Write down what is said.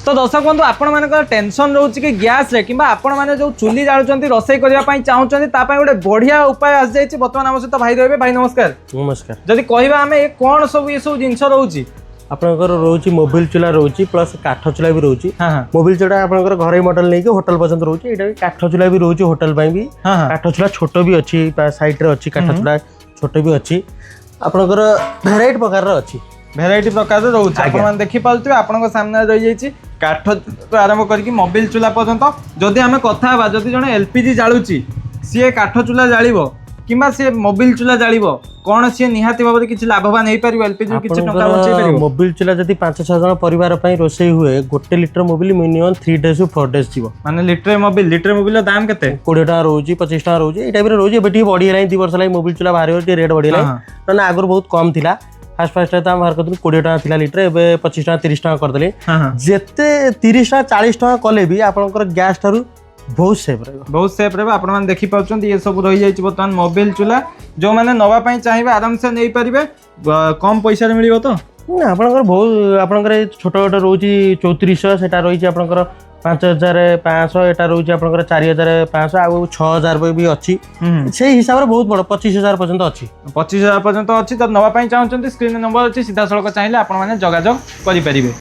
तो दर्शक बंधु आपण मान टेंशन रोचे कि गैस रे कि आपण मैंने जो चुली जालुंट रोसे करने चाहते गोटे बढ़िया उपाय आस जाइए। बर्तमान आम सहित भाई रहे। भाई नमस्कार। नमस्कार। जदि कहवा आम कौन सब ये सब जिनस रोचे आपनकर रोची मोबाइल चूल्हा रोची प्लस काठ चूल्हा भी रोची। मोबाइल चूल्हा आपनकर घरे मॉडल नहीं कि होटल पर्यंत रोची। एटा काठ चूल्हा भी रोची होटल ପାଇଁ भी। काठ चूल्हा छोट भी अच्छी साइड रे अच्छी काठ चूल्हा छोट भी अच्छी। आपनकर वेराइटी प्रकार रो अच्छी भेराइटी प्रकार रोचे। आप देखी पारे आपण सामने रही जाइए काठ आरंभ करके मोबाइल चूल्हा पर्यंत। जदि आम कथा जदि जड़े एलपीजी जालुची सी काठ चूल्हा जालिबो किंबा सी मोबाइल चूल्हा जालिबो कौन सी निहाती भाव किसी लाभवान हो पार एलपीजी किसी टंका बचै पार। मोबाइल चूल्हा जदि 5-6 जन परिवार पई रोसई हुए 1 litre mobile minimum 3 days to 4 days जीवो। माने लिटर मोबाइल दाम केते 20 टका रोजी 25 टका रोजी ए टाइप रे रोजी। एबे बढ़ी गेलै 2 वर्ष लागि मोबाइल चूल्हा बाहर होती रेट बढ़ी गेलै ना आगर बहुत कम थिला। फास्ट तो बाहर कर 20 टका थिला लिटर एबे 25 टका 30 टका कर देले। जेते 30 टका 40 टका कले भी आपनकर गैस थारु बहुत सेफ रहे। आपण मैंने देखी पाउछन ये सब रही जाइए। बर्तमान मोबाइल चूल्हा जो मैंने नवा चाहिए आराम से नहीं पारे कम पैसा मिल तो आपनकर बहुत आपनकर छोट छोट रोची 3400 सेटा रही आपनकर 5500 एटा रोची आपनकर 4500 आ 6000 भी अच्छी से हिसाब रे बहुत बड़ 25000 पर्यंत अच्छी 25000 पर्यंत अच्छी। तो नवा चाहते स्क्रीन नंबर अच्छी सीधा सड़क चाहिए आपण मैंने जोगाजोग करि परिबे।